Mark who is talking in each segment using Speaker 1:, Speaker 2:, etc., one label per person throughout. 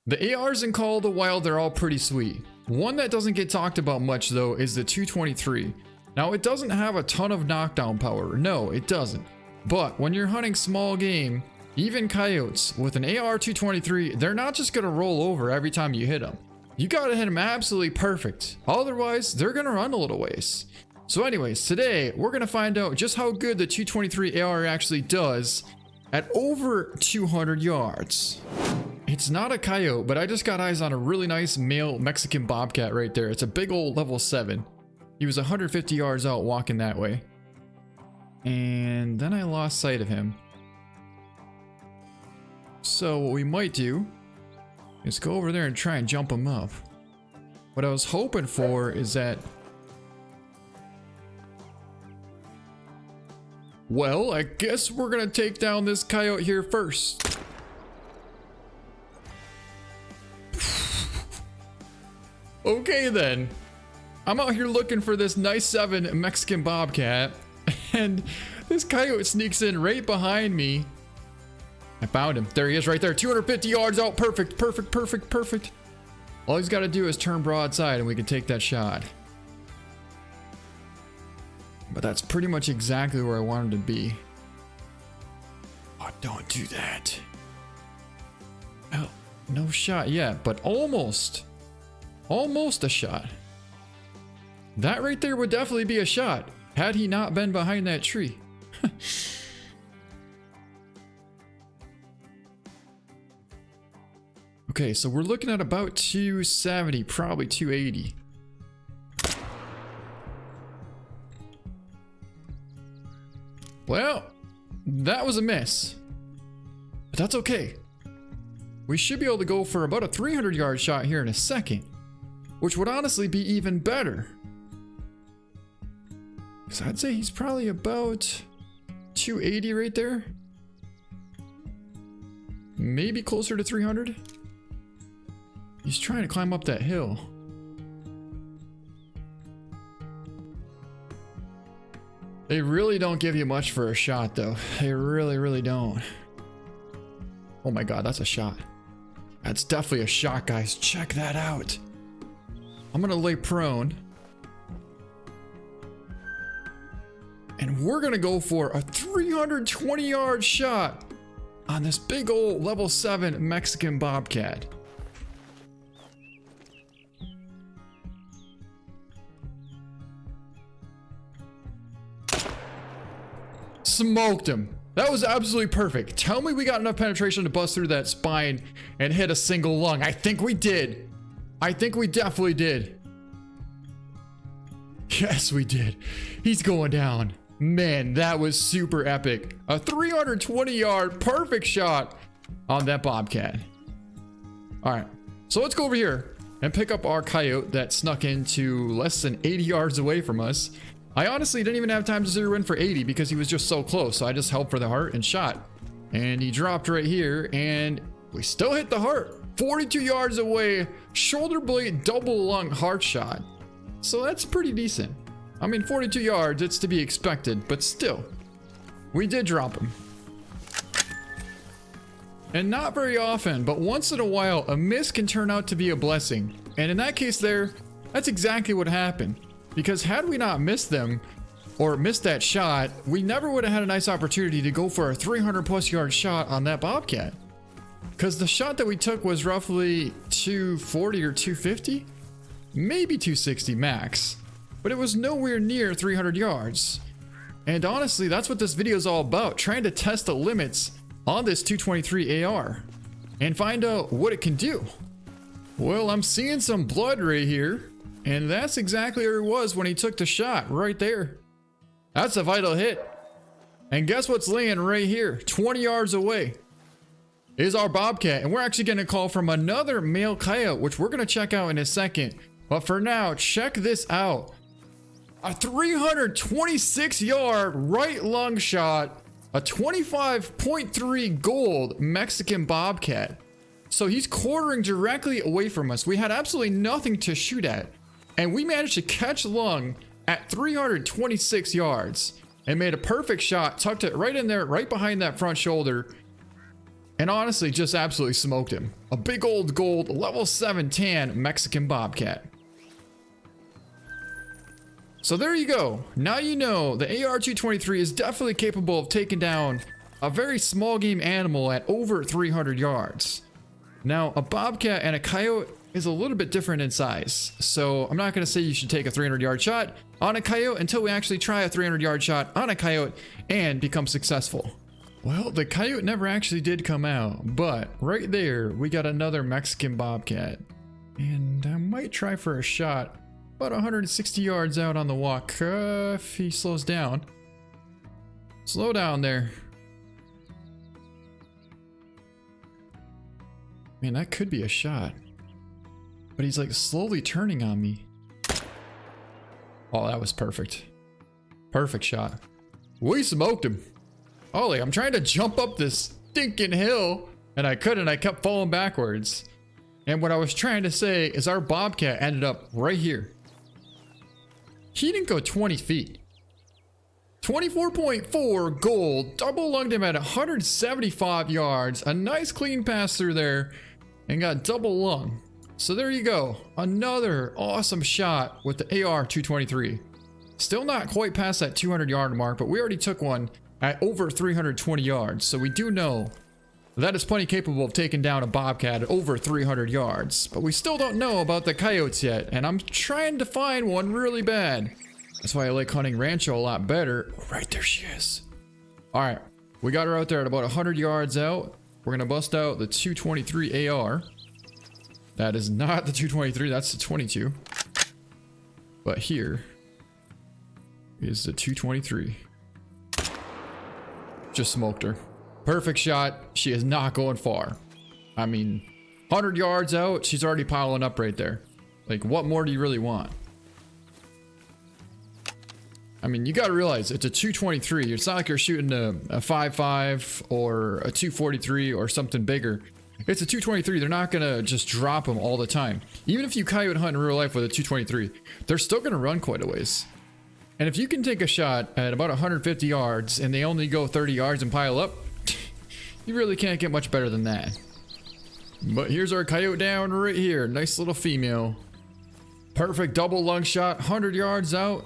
Speaker 1: The ARs in Call of the Wild, they're all pretty sweet. One that doesn't get talked about much though is the 223. Now it doesn't have a ton of knockdown power, no it doesn't. But when you're hunting small game, even coyotes, with an AR-223, they're not just gonna roll over every time you hit them. You gotta hit them absolutely perfect, otherwise they're gonna run a little ways. So anyways, today we're gonna find out just how good the 223 AR actually does at over 200 yards. It's not a coyote, but I just got eyes on a really nice male Mexican bobcat right there. It's a big old level 7. He was 150 yards out walking that way. And then I lost sight of him. So what we might do is go over there and try and jump him up. What I was hoping for is that... Well, I guess we're gonna take down this coyote here first. Okay then. I'm out here looking for this nice 7 Mexican bobcat, and this coyote sneaks in right behind me. I found him. There he is right there. 250 yards out. Perfect, perfect, perfect, perfect. All he's got to do is turn broadside and we can take that shot. But that's pretty much exactly where I wanted to be. Oh, don't do that. Oh, no shot yet, but almost. Almost a shot. That right there would definitely be a shot had he not been behind that tree. Okay, so we're looking at about 270, probably 280. Well, that was a miss. But that's okay. We should be able to go for about a 300 yard shot here in a second, which would honestly be even better. Because I'd say he's probably about 280 right there. Maybe closer to 300. He's trying to climb up that hill. They really don't give you much for a shot though. They really, really don't. Oh my god, that's a shot. That's definitely a shot, guys. Check that out. I'm gonna lay prone. And we're gonna go for a 320 yard shot on this big old level 7 Mexican bobcat. Smoked him. That was absolutely perfect. Tell me we got enough penetration to bust through that spine and hit a single lung. I think we did. I think we definitely did. Yes, we did. He's going down. Man, that was super epic. A 320 yard perfect shot on that bobcat. All right, so let's go over here and pick up our coyote that snuck into less than 80 yards away from us. I honestly didn't even have time to zero in for 80 because he was just so close. So I just held for the heart and shot. And he dropped right here and we still hit the heart. 42 yards away, shoulder blade double lung heart shot. So that's pretty decent. I mean, 42 yards, it's to be expected, but still, we did drop him. And not very often, but once in a while, a miss can turn out to be a blessing. And in that case there, that's exactly what happened. Because had we not missed them, or missed that shot, we never would have had a nice opportunity to go for a 300 plus yard shot on that bobcat. Because the shot that we took was roughly 240 or 250, maybe 260 max, but it was nowhere near 300 yards. And honestly, that's what this video is all about, trying to test the limits on this 223 AR and find out what it can do. Well, I'm seeing some blood right here. And that's exactly where he was when he took the shot, right there. That's a vital hit. And guess what's laying right here, 20 yards away, is our bobcat. And we're actually gonna call from another male coyote, which we're gonna check out in a second. But for now, check this out. A 326 yard right lung shot, a 25.3 gold Mexican bobcat. So he's quartering directly away from us. We had absolutely nothing to shoot at. And we managed to catch lung at 326 yards and made a perfect shot, tucked it right in there, right behind that front shoulder. and honestly just absolutely smoked him. A big old gold level 7 tan Mexican Bobcat. So there you go. Now you know the AR-223 is definitely capable of taking down a very small game animal at over 300 yards. Now a Bobcat and a Coyote is a little bit different in size. So I'm not going to say you should take a 300 yard shot on a Coyote until we actually try a 300 yard shot on a Coyote and become successful. Well, the Coyote never actually did come out, but right there we got another Mexican Bobcat. And I might try for a shot about 160 yards out on the walk if he slows down. Slow down there. Man, that could be a shot. But he's like slowly turning on me. Oh, that was perfect. Perfect shot. We smoked him. Holy, I'm trying to jump up this stinking hill and I couldn't. I kept falling backwards. And what I was trying to say is our Bobcat ended up right here. He didn't go 20 feet. 24.4 gold, double lunged him at 175 yards. A nice clean pass through there and got double lung. So there you go. Another awesome shot with the AR-223. Still not quite past that 200 yard mark, but we already took one at over 320 yards. So we do know that is plenty capable of taking down a Bobcat at over 300 yards. But we still don't know about the Coyotes yet, and I'm trying to find one really bad. That's why I like hunting Rancho a lot better. Oh, right there she is. All right, we got her out there at about 100 yards out. We're gonna bust out the 223 AR. That is not the 223, that's the 22. But here is the 223. Just smoked her. Perfect shot. She is not going far. I mean, 100 yards out, she's already piling up right there. Like, what more do you really want? I mean, you gotta realize it's a 223. It's not like you're shooting a 5.5 or a 243 or something bigger. It's a 223. They're not gonna just drop them all the time. Even if you coyote hunt in real life with a 223, they're still gonna run quite a ways. And if you can take a shot at about 150 yards and they only go 30 yards and pile up, you really can't get much better than that. But here's our coyote down right here. Nice little female. Perfect double lung shot, 100 yards out.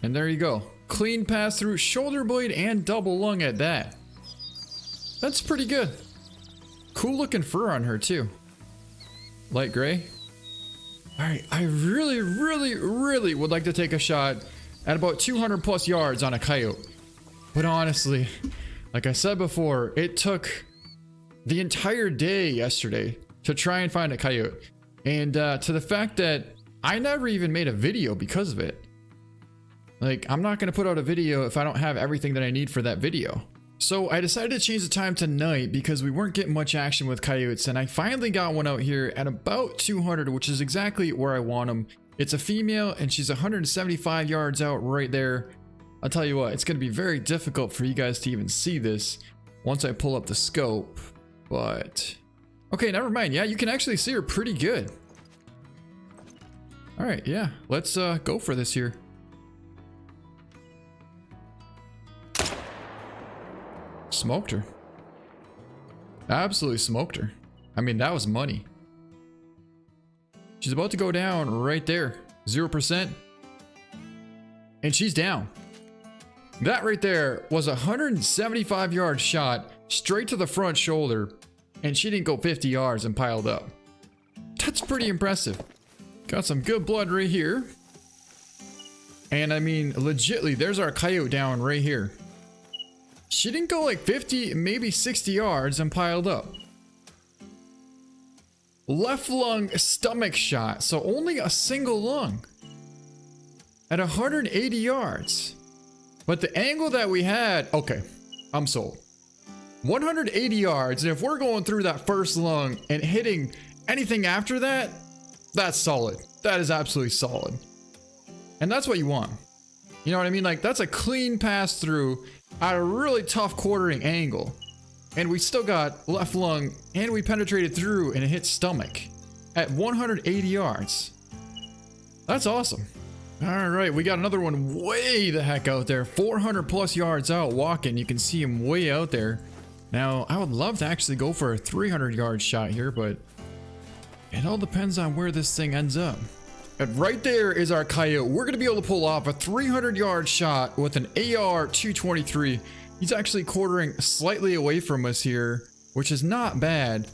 Speaker 1: And there you go. Clean pass through, shoulder blade, and double lung at that. That's pretty good. Cool looking fur on her too. Light gray. All right, I really would like to take a shot at about 200 plus yards on a coyote. But honestly, like I said before, it took the entire day yesterday to try and find a coyote. And to the fact that I never even made a video because of it. Like, I'm not gonna put out a video if I don't have everything that I need for that video. So I decided to change the time to night because we weren't getting much action with coyotes, and I finally got one out here at about 200, which is exactly where I want them. It's a female and she's 175 yards out right there. I'll tell you what, it's gonna be very difficult for you guys to even see this once I pull up the scope, but okay, never mind. Yeah, you can actually see her pretty good. All right, yeah, let's go for this here. Smoked her. Absolutely smoked her. I mean, that was money. She's about to go down right there. 0%. And she's down. That right there was a 175 yard shot straight to the front shoulder. And she didn't go 50 yards and piled up. That's pretty impressive. Got some good blood right here. And I mean, legitly, there's our coyote down right here. She didn't go like 50, maybe 60 yards and piled up. Left lung stomach shot, so only a single lung at 180 yards. But the angle that we had, okay, I'm sold. 180 yards, and if we're going through that first lung and hitting anything after that, that's solid. That is absolutely solid. And that's what you want. You know what I mean? Like, that's a clean pass through at a really tough quartering angle. And we still got left lung and we penetrated through and it hit stomach at 180 yards. That's awesome. All right, we got another one way the heck out there. 400 plus yards out walking. You can see him way out there. Now, I would love to actually go for a 300-yard shot here, but it all depends on where this thing ends up. And right there is our coyote. We're going to be able to pull off a 300-yard shot with an AR-223. He's actually quartering slightly away from us here, which is not bad.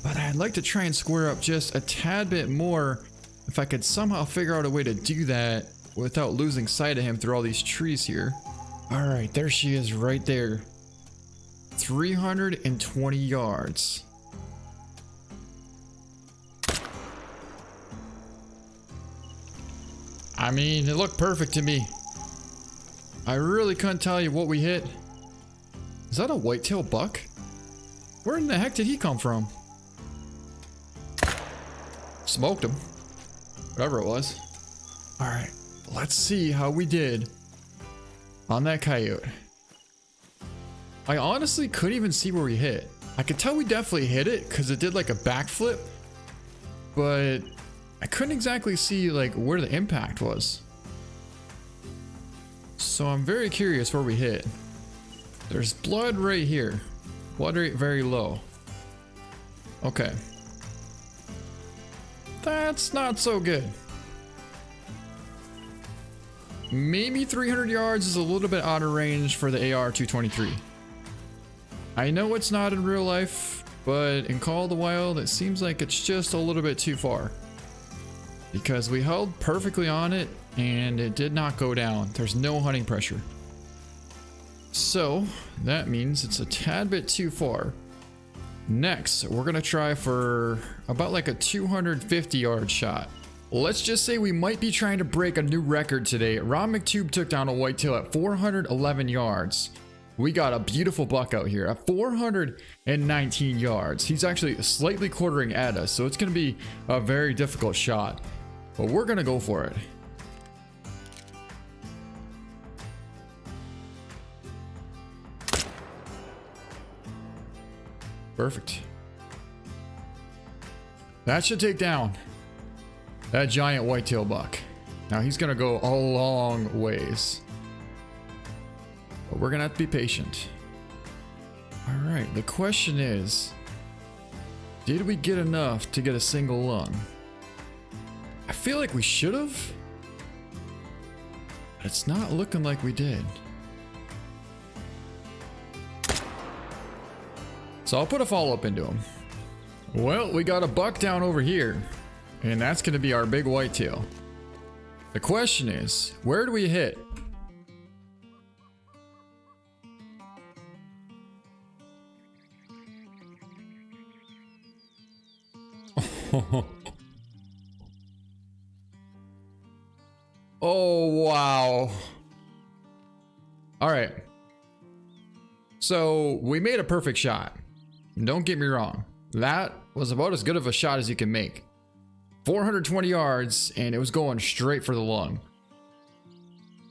Speaker 1: But I'd like to try and square up just a tad bit more if I could somehow figure out a way to do that without losing sight of him through all these trees here. All right, there she is right there. 320 yards. I mean, it looked perfect to me. I really couldn't tell you what we hit. Is that a whitetail buck? Where in the heck did he come from? Smoked him. Whatever it was. Alright, let's see how we did on that coyote. I honestly couldn't even see where we hit. I could tell we definitely hit it because it did like a backflip, but I couldn't exactly see like where the impact was. So I'm very curious where we hit. There's blood right here. Blood rate very low. Okay. That's not so good. Maybe 300 yards is a little bit out of range for the AR-223. I know it's not in real life, but in Call of the Wild, it seems like it's just a little bit too far. Because we held perfectly on it and it did not go down. There's no hunting pressure. So that means it's a tad bit too far. Next, we're gonna try for about like a 250-yard shot. Let's just say we might be trying to break a new record today. Ron McTube took down a whitetail at 411 yards. We got a beautiful buck out here at 419 yards. He's actually slightly quartering at us, so it's gonna be a very difficult shot. But we're gonna go for it. Perfect. That should take down that giant whitetail buck. Now he's gonna go a long ways, but we're gonna have to be patient. All right, the question is, did we get enough to get a single lung? I feel like we should have, but it's not looking like we did. So I'll put a follow-up into him. Well, we got a buck down over here, and that's gonna be our big whitetail. The question is, where do we hit? Oh, wow. All right. So we made a perfect shot. Don't get me wrong. That was about as good of a shot as you can make. 420 yards, and it was going straight for the lung.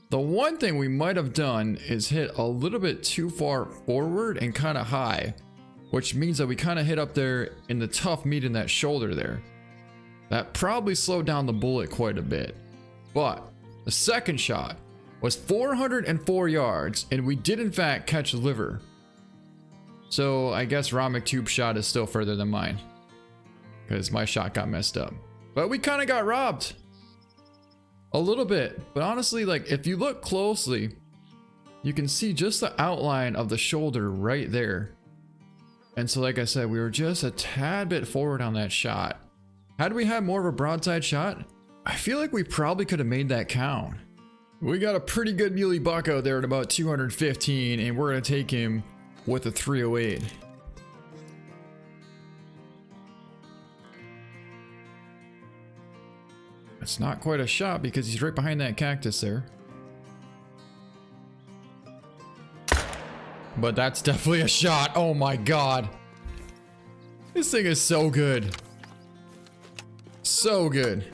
Speaker 1: The one thing we might have done is hit a little bit too far forward and kind of high, which means that we kind of hit up there in the tough meat in that shoulder there. That probably slowed down the bullet quite a bit. But the second shot was 404 yards, and we did in fact catch liver. So I guess Ron McTube's shot is still further than mine, because my shot got messed up. But we kind of got robbed a little bit. But honestly, like if you look closely, you can see just the outline of the shoulder right there. And so like I said, we were just a tad bit forward on that shot. Had we had more of a broadside shot, I feel like we probably could have made that count. We got a pretty good muley buck out there at about 215, and we're gonna take him with a 308. It's not quite a shot because he's right behind that cactus there. But that's definitely a shot. Oh my god. This thing is so good. So good.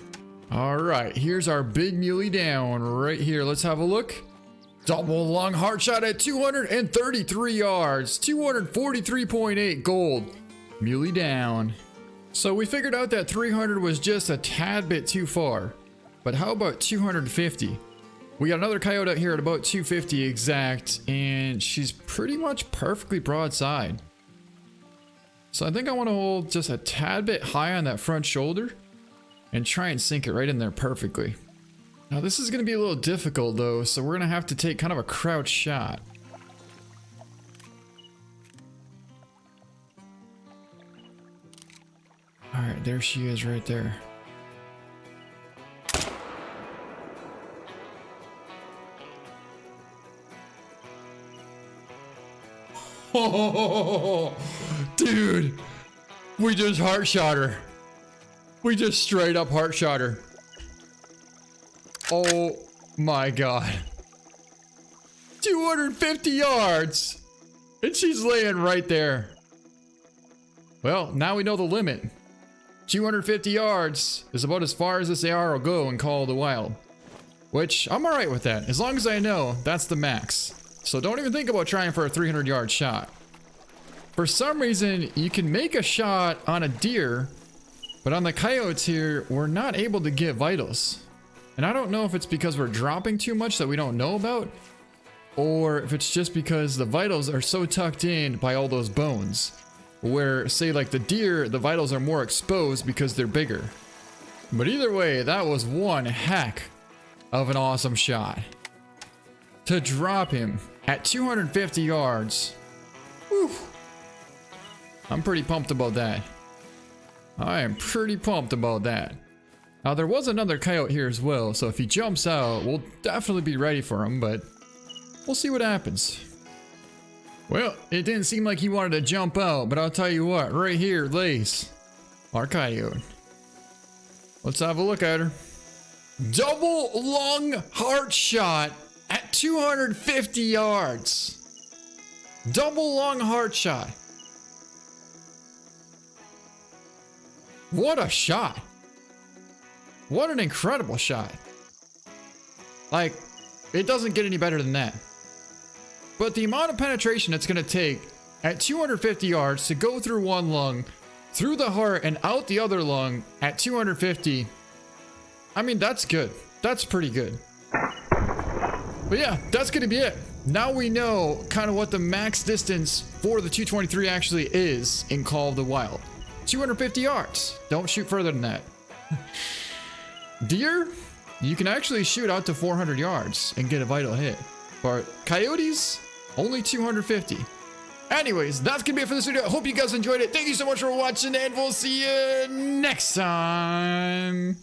Speaker 1: All right, here's our big muley down right here. Let's have a look. Double long hard shot at 233 yards, 243.8 gold. Muley down. So we figured out that 300 was just a tad bit too far. But how about 250? We got another coyote out here at about 250 exact, and she's pretty much perfectly broadside. So I think I want to hold just a tad bit high on that front shoulder and try and sink it right in there perfectly. Now this is going to be a little difficult though, so we're going to have to take kind of a crouch shot. Alright, there she is right there. Oh, dude, we just heart shot her. We just straight up heart shot her. Oh my god. 250 yards. And she's laying right there. Well, now we know the limit. 250 yards is about as far as this AR will go in Call of the Wild. Which, I'm alright with that. As long as I know that's the max. So don't even think about trying for a 300-yard shot. For some reason, you can make a shot on a deer, but on the coyotes here, we're not able to get vitals. And I don't know if it's because we're dropping too much that we don't know about, or if it's just because the vitals are so tucked in by all those bones. Where, say like the deer, the vitals are more exposed because they're bigger. But either way, that was one heck of an awesome shot. To drop him at 250 yards. Whew. I'm pretty pumped about that. I am pretty pumped about that. Now there was another coyote here as well, so if he jumps out, we'll definitely be ready for him, but we'll see what happens. Well, it didn't seem like he wanted to jump out, but I'll tell you what, right here lays our coyote. Let's have a look at her. Double lung heart shot at 250 yards. Double lung heart shot. What a shot. What an incredible shot. Like, it doesn't get any better than that. But the amount of penetration it's going to take at 250 yards to go through one lung, through the heart, and out the other lung at 250, I mean, that's good. That's pretty good. But yeah, that's going to be it. Now we know kind of what the max distance for the 223 actually is in Call of the Wild. 250 yards. Don't shoot further than that. Deer, you can actually shoot out to 400 yards and get a vital hit. But coyotes, only 250. Anyways, that's gonna be it for this video. I hope you guys enjoyed it. Thank you so much for watching, and we'll see you next time.